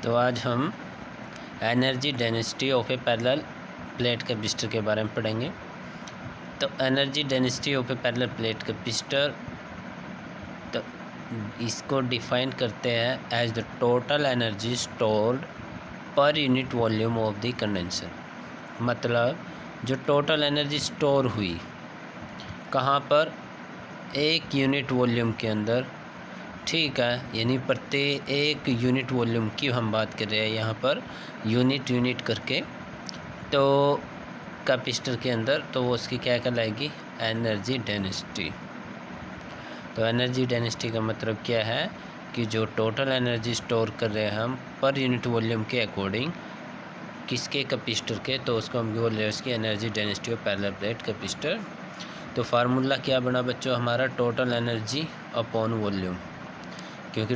तो आज हम energy density of a parallel plate capacitor के बारे में पढ़ेंगे। तो energy density of a parallel plate capacitor, तो इसको डिफाइन करते हैं as the total energy stored per unit volume of the condenser. मतलब जो टोटल एनर्जी स्टोर हुई कहाँ पर, एक यूनिट वॉल्यूम के अंदर, ठीक है। यानी प्रत्येक एक यूनिट वॉल्यूम की हम बात कर रहे हैं यहाँ पर, यूनिट करके। तो कैपेसिटर के अंदर तो वो उसकी क्या कहलाएगी, एनर्जी डेंसिटी। तो एनर्जी डेंसिटी का मतलब क्या है कि जो टोटल एनर्जी स्टोर कर रहे हैं हम पर यूनिट वॉल्यूम के अकॉर्डिंग, किसके कैपेसिटर के, तो उसको हम बोल रहे हैं उसकी energy density of parallel plate capacitor. तो फार्मूला क्या बना बच्चों हमारा, टोटल एनर्जी अपॉन वॉल्यूम, क्योंकि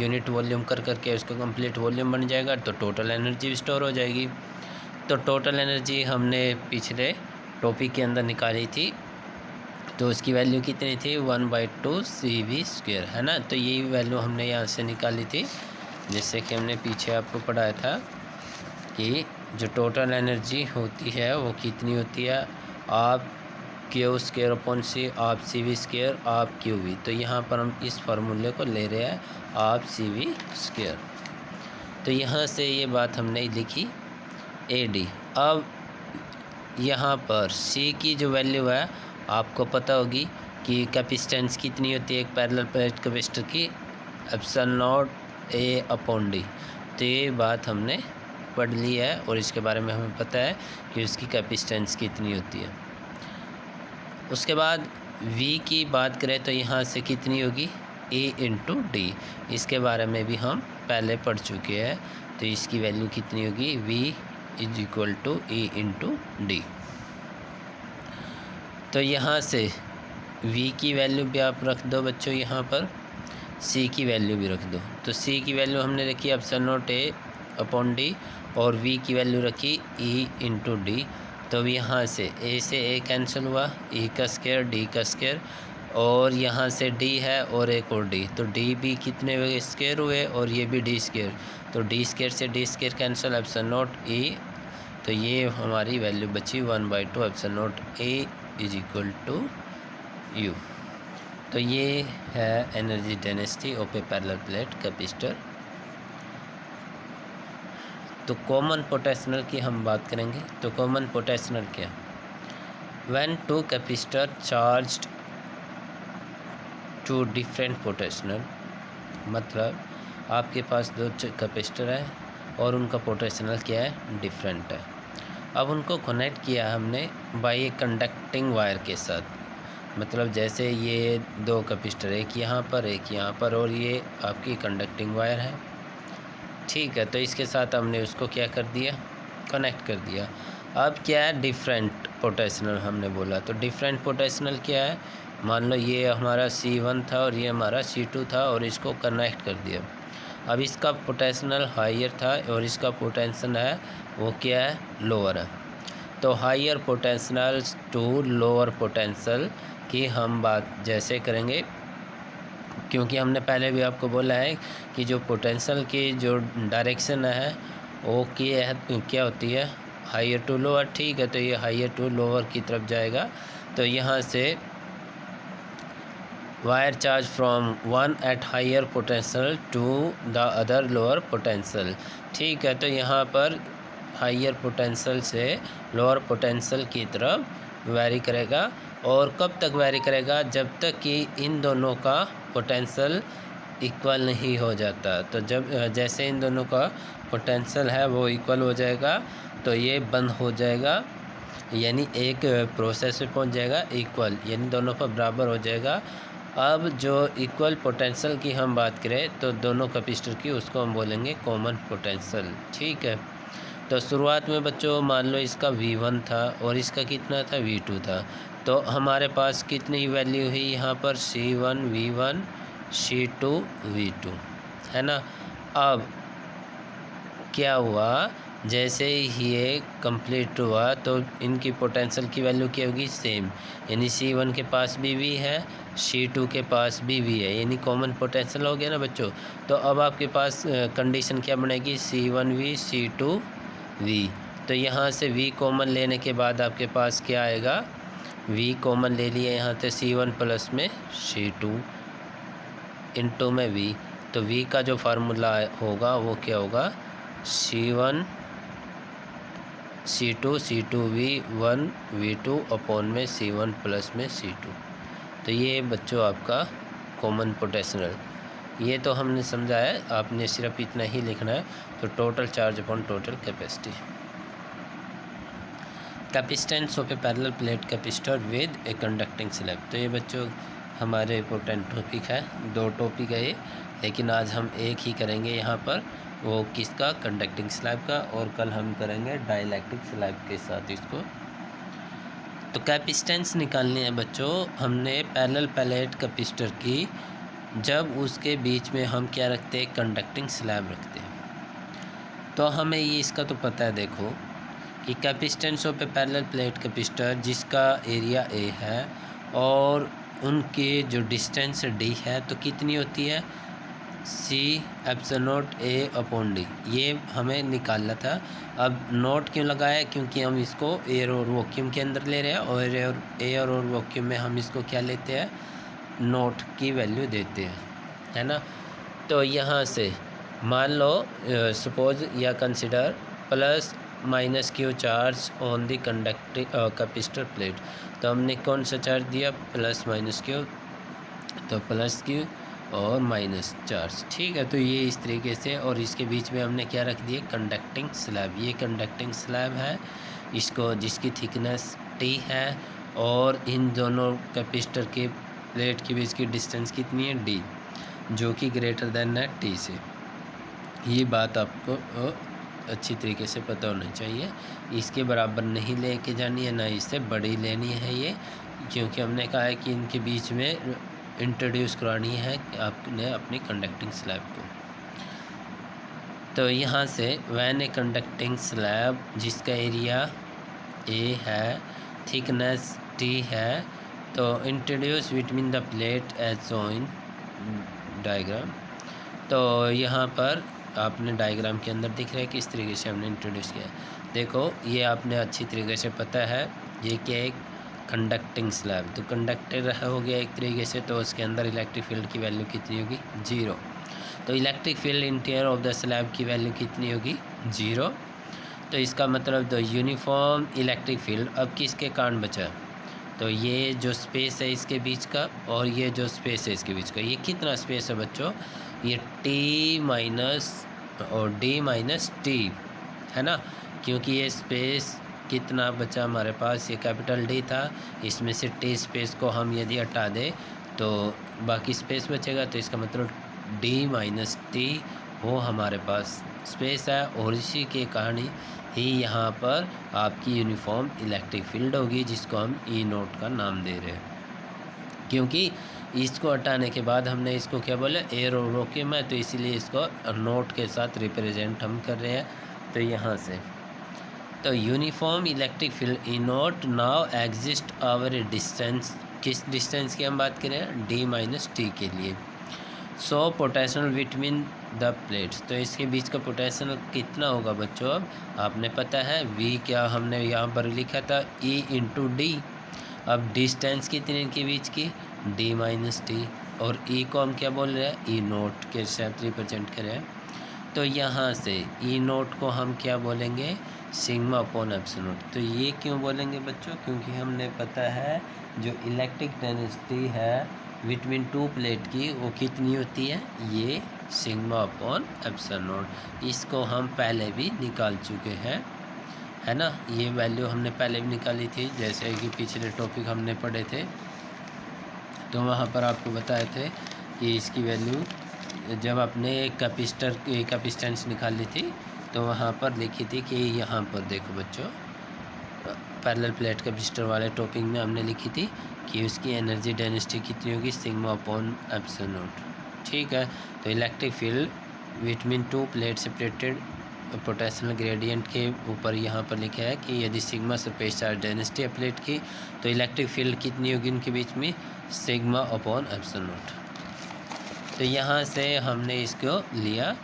यूनिट वॉल्यूम कर करके उसका कंप्लीट वॉल्यूम बन जाएगा तो टोटल एनर्जी भी स्टोर हो जाएगी। तो टोटल एनर्जी हमने पिछले टॉपिक के अंदर निकाली थी, तो उसकी वैल्यू कितनी थी, 1/2 CV², है ना। तो यही वैल्यू हमने यहाँ से निकाली थी, जिससे कि हमने पीछे आपको पढ़ाया था कि जो टोटल एनर्जी होती है वो कितनी होती है, आप Q² अपॉन C, आप CV² आप QV। तो यहाँ पर हम इस फार्मूले को ले रहे हैं, आप CV²। तो यहाँ से ये बात हमने लिखी AD। अब यहाँ पर C की जो वैल्यू है आपको पता होगी कि कैपेसिटेंस कितनी होती है एक पैरेलल प्लेट कैपेसिटर की, ε0A/d। तो ये बात हमने पढ़ ली है और इसके बारे में हमें पता है कि उसकी कैपेसिटेंस कितनी होती है। उसके बाद V की बात करें तो यहाँ से कितनी होगी, E/d। इसके बारे में भी हम पहले पढ़ चुके हैं। तो इसकी वैल्यू कितनी होगी, V = E/d। तो यहाँ से V की वैल्यू भी आप रख दो बच्चों, यहाँ पर C की वैल्यू भी रख दो। तो C की वैल्यू हमने रखी ε0A/d और V की वैल्यू रखी E/d। तो यहाँ से A से A कैंसिल हुआ, E², D², और यहाँ से D है और एक और D, तो D भी कितने हुए, स्क्वायर हुए, और ये भी D²। तो D² से D² कैंसिल, ε0A। तो ये हमारी वैल्यू बची 1/2 ε0A = U। तो ये है energy density of a parallel plate capacitor. तो कॉमन पोटेंशियल की हम बात करेंगे। तो कॉमन पोटेंशियल क्या, when two capacitor charged to different potential. मतलब आपके पास दो कैपेसिटर है और उनका पोटेंशियल क्या है, डिफरेंट है। अब उनको कनेक्ट किया हमने बाय ए कंडक्टिंग वायर के साथ। मतलब जैसे ये दो कैपेसिटर, एक यहाँ पर एक यहाँ पर, और ये आपकी कंडक्टिंग वायर है, ठीक है। तो इसके साथ हमने उसको क्या कर दिया, कनेक्ट कर दिया। अब क्या है, डिफरेंट पोटेंशियल हमने बोला। तो डिफरेंट पोटेंशियल क्या है, मान लो ये हमारा C1 था और ये हमारा C2 था और इसको कनेक्ट कर दिया। अब इसका पोटेंशियल हायर था और इसका पोटेंशियल है वो क्या है, लोअर है। तो higher potential to lower potential की हम बात जैसे करेंगे, क्योंकि हमने पहले भी आपको बोला है कि जो पोटेंशियल की जो डायरेक्शन है वो क्या होती है, हायर टू लोअर, ठीक है। तो ये हायर टू लोअर की तरफ जाएगा। तो यहाँ से wire charge from one at higher potential to the other lower potential, ठीक है। तो यहाँ पर हायर पोटेंशियल से लोअर पोटेंशियल की तरफ वैरी करेगा। और कब तक वैरी करेगा, जब तक कि इन दोनों का पोटेंशियल इक्वल नहीं हो जाता। तो जब जैसे इन दोनों का पोटेंशियल है वो इक्वल हो जाएगा तो ये बंद हो जाएगा, यानी एक प्रोसेस पे पहुंच जाएगा इक्वल, यानी दोनों पर बराबर हो जाएगा। अब जो इक्वल पोटेंशियल की हम बात करें तो दोनों कैपेसिटर की, उसको हम बोलेंगे कॉमन पोटेंशियल, ठीक है। तो शुरुआत में बच्चों मान लो इसका V1 था और इसका कितना था, V2 था। तो हमारे पास कितनी वैल्यू हुई यहाँ पर, C1 V1, C2 V2, है ना। अब क्या हुआ जैसे ही ये कंप्लीट हुआ तो इनकी पोटेंशियल की वैल्यू क्या होगी, सेम, यानी C1 के पास भी V है, C2 के पास भी V है, यानी कॉमन पोटेंशियल हो गया ना बच्चों। तो अब आपके पास कंडीशन क्या बनेगी, C1V C2V। तो यहाँ से V कॉमन लेने के बाद आपके पास क्या आएगा, V कॉमन ले लिया यहाँ से C1 प्लस में C2 इंटू में V। तो V का जो फार्मूला होगा वो क्या होगा, C1 C2 C2V1 V2 upon में C1 प्लस में C2। तो ये बच्चों आपका कॉमन पोटेंशियल, ये तो हमने समझा है, आपने सिर्फ इतना ही लिखना है। तो total charge upon total capacity, capacitance of a parallel plate capacitor with A conducting slab. तो ये बच्चों हमारे इम्पोर्टेंट टॉपिक है, 2 टॉपिक है ये, लेकिन आज हम एक ही करेंगे यहाँ पर, वो किसका, कंडक्टिंग स्लैब का, और कल हम करेंगे डाइलेक्ट्रिक स्लैब के साथ इसको। तो कैपेसिटेंस निकालनी है बच्चों, हमने पैरेलल प्लेट कैपेसिटर की, जब उसके बीच में हम क्या रखते हैं, कंडक्टिंग स्लैब रखते हैं। तो हमें ये इसका तो पता है, देखो कि capacitance of a parallel plate capacitor जिसका एरिया A है और उनके जो डिस्टेंस D है, तो कितनी होती है, C epsilon not A upon D, ये हमें निकालना था। अब नोट क्यों लगाया, क्योंकि हम इसको एयर और वैक्यूम के अंदर ले रहे हैं, और एयर और वैक्यूम में हम इसको क्या लेते हैं, नोट की वैल्यू देते हैं, है ना। तो यहाँ से मान लो सपोज या consider plus minus Q charge on the conducting capacitor plate. तो हमने कौन सा चार्ज दिया, प्लस माइनस Q, तो प्लस Q और माइनस चार्ज, ठीक है। तो ये इस तरीके से, और इसके बीच में हमने क्या रख दिया, कंडक्टिंग स्लैब। ये कंडक्टिंग स्लैब है, इसको जिसकी थिकनेस T है, और इन दोनों कैपेसिटर के प्लेट के बीच की डिस्टेंस कितनी है, D, जो कि ग्रेटर देन है T से। ये बात आपको अच्छी तरीके से पता होना चाहिए, इसके बराबर नहीं लेके जानी है, ना इससे बड़ी लेनी है ये, क्योंकि हमने कहा है कि इनके बीच में इंट्रोड्यूस करानी है आपने अपनी कंडक्टिंग स्लैब को। तो यहाँ से व्हेन ए कंडक्टिंग स्लैब जिसका एरिया A है, थिकनेस T है, तो introduce between the plate as shown diagram. तो यहाँ पर आपने डायग्राम के अंदर दिख रहा है किस तरीके से हमने इंट्रोड्यूस किया। देखो ये आपने अच्छी तरीके से पता है, ये क्या है, कंडक्टिंग स्लैब। तो कंडक्टर हो गया एक तरीके से, तो उसके अंदर इलेक्ट्रिक फील्ड की वैल्यू कितनी होगी, 0। तो electric field interior of the slab की वैल्यू कितनी होगी, 0। तो इसका मतलब द यूनिफॉर्म इलेक्ट्रिक फील्ड अब किसके कारण बचा, तो ये जो स्पेस है इसके बीच का, और ये जो स्पेस है इसके बीच का, ये कितना स्पेस है बच्चों, ये T माइनस और D माइनस T है ना, क्योंकि ये स्पेस कितना बचा हमारे पास, ये कैपिटल D था, इसमें से T स्पेस को हम यदि हटा दें तो बाकी स्पेस बचेगा, तो इसका मतलब D माइनस T वो हमारे पास स्पेस है, और इसी के कारण ही यहाँ पर आपकी यूनिफॉर्म इलेक्ट्रिक फील्ड होगी, जिसको हम E नोट का नाम दे रहे हैं। क्योंकि इसको हटाने के बाद हमने इसको क्या बोला, एयर और वैक्यूम है, तो इसीलिए इसको नोट के साथ रिप्रेजेंट हम कर रहे हैं। तो यहाँ से तो uniform electric field E note now exist over ए डिस्टेंस, किस डिस्टेंस की हम बात करें, D माइनस T के लिए। So potential between the plates, तो इसके बीच का पोटेंशियल कितना होगा बच्चों, अब आपने पता है V क्या हमने यहाँ पर लिखा था, E इंटू D। अब डिस्टेंस कितनी इनके बीच की, D माइनस T, और E को हम क्या बोल रहे हैं, E नोट के साथ रिप्रेजेंट करें। तो यहाँ से E नोट को हम क्या बोलेंगे, सिग्मा अपॉन एप्सिलॉन नोट। तो ये क्यों बोलेंगे बच्चों, क्योंकि हमने पता है जो इलेक्ट्रिक डेंसिटी है बिटवीन 2 प्लेट की वो कितनी होती है, ये सिग्मा अपॉन एप्सिलॉन नोट। इसको हम पहले भी निकाल चुके हैं, है ना, ये वैल्यू हमने पहले भी निकाली थी, जैसे कि पिछले टॉपिक हमने पढ़े थे, तो वहाँ पर आपको बताए थे कि इसकी वैल्यू जब आपने कैपेसिटर की कैपेसिटेंस निकाली थी, तो वहाँ पर लिखी थी कि यहाँ पर देखो बच्चों, पैरेलल प्लेट कैपेसिटर वाले टॉपिक में हमने लिखी थी कि उसकी एनर्जी डेंसिटी कितनी होगी, सिग्मा अपॉन एप्सिलॉन नोट, ठीक है। तो electric field between 2 plate separated potential gradient के ऊपर यहाँ पर लिखा है कि यदि सिग्मा सरफेस चार्ज डेंसिटी है प्लेट की तो इलेक्ट्रिक फील्ड कितनी होगी उनके बीच में, सिग्मा अपॉन एप्सिलॉन नॉट। तो यहाँ से हमने इसको लिया,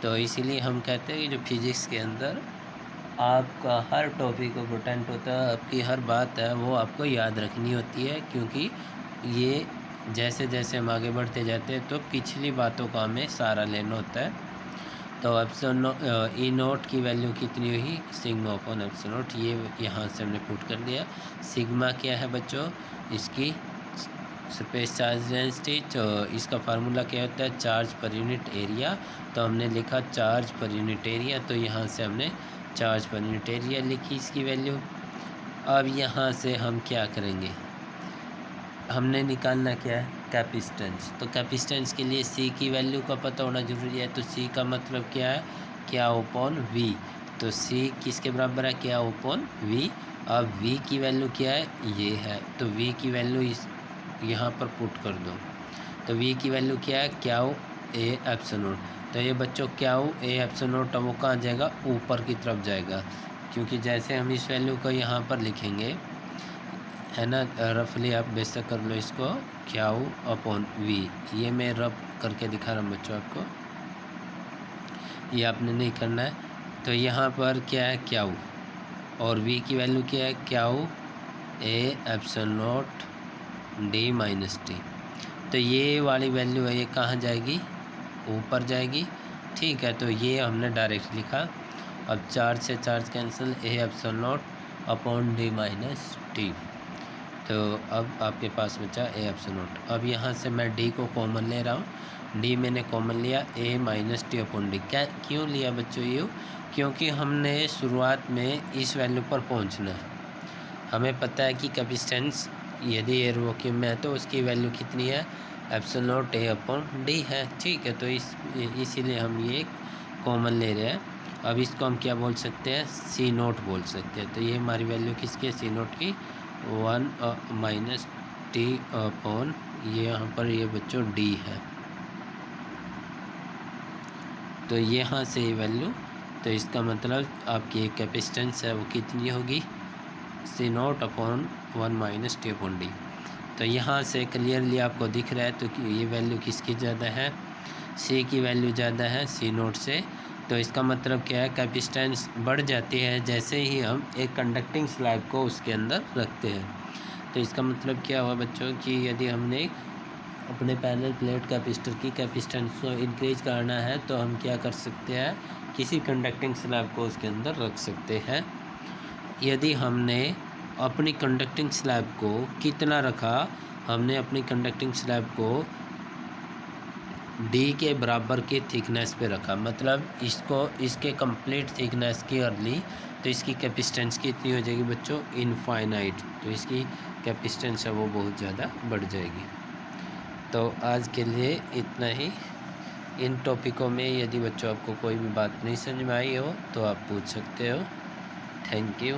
तो इसीलिए हम कहते हैं कि जो फिज़िक्स के अंदर आपका हर टॉपिक इम्पोर्टेंट होता है, आपकी हर बात है वो आपको याद रखनी होती है, क्योंकि ये जैसे जैसे हम आगे बढ़ते जाते हैं तो पिछली बातों का हमें सहारा लेना होता है। तो एप्सिलॉन ई नोट की वैल्यू कितनी हुई, सिग्मा अपॉन एप्सिलॉन नोट, ये यहाँ से हमने पुट कर दिया। सिग्मा क्या है बच्चों, इसकी सरफेस चार्ज डेंसिटी, तो इसका फार्मूला क्या होता है, चार्ज पर यूनिट एरिया। तो हमने लिखा चार्ज पर यूनिट एरिया, तो यहाँ से हमने चार्ज पर यूनिट एरिया लिखी इसकी वैल्यू। अब यहाँ से हम क्या करेंगे, हमने निकालना क्या है, कैपेसिटेंस। तो कैपेसिटेंस के लिए सी की वैल्यू का पता होना जरूरी है। तो सी का मतलब क्या है, क्या अपॉन वी। तो सी किसके बराबर है, क्या अपॉन वी। अब वी की वैल्यू क्या है, ये है, तो वी की वैल्यू इस यहाँ पर पुट कर दो। तो वी की वैल्यू क्या है, क्या ए एप्सिलॉन नॉट। तो ये बच्चों क्या ए एप्सिलॉन नॉट, वो कहाँ जाएगा, ऊपर की तरफ जाएगा, क्योंकि जैसे हम इस वैल्यू को यहाँ पर लिखेंगे है ना, रफली आप बेशक कर लो इसको, क्या अपॉन वी। ये मैं रफ करके दिखा रहा हूँ बच्चों आपको, ये आपने नहीं करना है। तो यहाँ पर क्या है, क्या और वी की वैल्यू क्या है, क्या A epsilon not D minus T. तो ये वाली वैल्यू है, ये कहाँ जाएगी, ऊपर जाएगी, ठीक है। तो ये हमने डायरेक्ट लिखा। अब चार्ज से charge cancel, A epsilon not upon D minus T. तो अब आपके पास बचा ए एप्सिलॉन नॉट। अब यहाँ से मैं डी को कॉमन ले रहा हूँ, डी मैंने कॉमन लिया, ए माइनस टी अपॉन डी। क्या क्यों लिया बच्चों ये, क्योंकि हमने शुरुआत में इस वैल्यू पर पहुँचना है। हमें पता है कि कैपेसिटेंस यदि एयर वैक्यूम में है तो उसकी वैल्यू कितनी है, epsilon not a upon D है, ठीक है। तो इसीलिए हम ये कॉमन ले रहे हैं। अब इसको हम क्या बोल सकते हैं, सी नोट बोल सकते हैं। तो ये हमारी वैल्यू किसकी है, सी नोट की, 1 माइनस टी अपॉन ये यहाँ पर ये बच्चों डी है। तो यहाँ से ये वैल्यू, तो इसका मतलब आपकी एक कैपेसिटेंस है वो कितनी होगी, c naught upon 1 minus t upon d. तो यहाँ से क्लियरली आपको दिख रहा है तो कि ये वैल्यू किसकी ज़्यादा है, सी की वैल्यू ज़्यादा है सी नोट से। तो इसका मतलब क्या है, कैपेसिटेंस बढ़ जाती है जैसे ही हम एक कंडक्टिंग स्लैब को उसके अंदर रखते हैं। तो इसका मतलब क्या हुआ बच्चों कि यदि हमने अपने पैरेलल प्लेट कैपेसिटर की कैपेसिटेंस को इंक्रीज करना है तो हम क्या कर सकते हैं, किसी कंडक्टिंग स्लैब को उसके अंदर रख सकते हैं। यदि हमने अपनी कंडक्टिंग स्लैब को कितना रखा, हमने अपनी कंडक्टिंग स्लैब को डी के बराबर की थिकनेस पे रखा, मतलब इसको इसके कंप्लीट थिकनेस की कर ली, तो इसकी कैपेसिटेंस कितनी हो जाएगी बच्चों, इनफाइनाइट। तो इसकी कैपेसिटेंस है वो बहुत ज़्यादा बढ़ जाएगी। तो आज के लिए इतना ही। इन टॉपिकों में यदि बच्चों आपको कोई भी बात नहीं समझ में आई हो तो आप पूछ सकते हो। Thank you.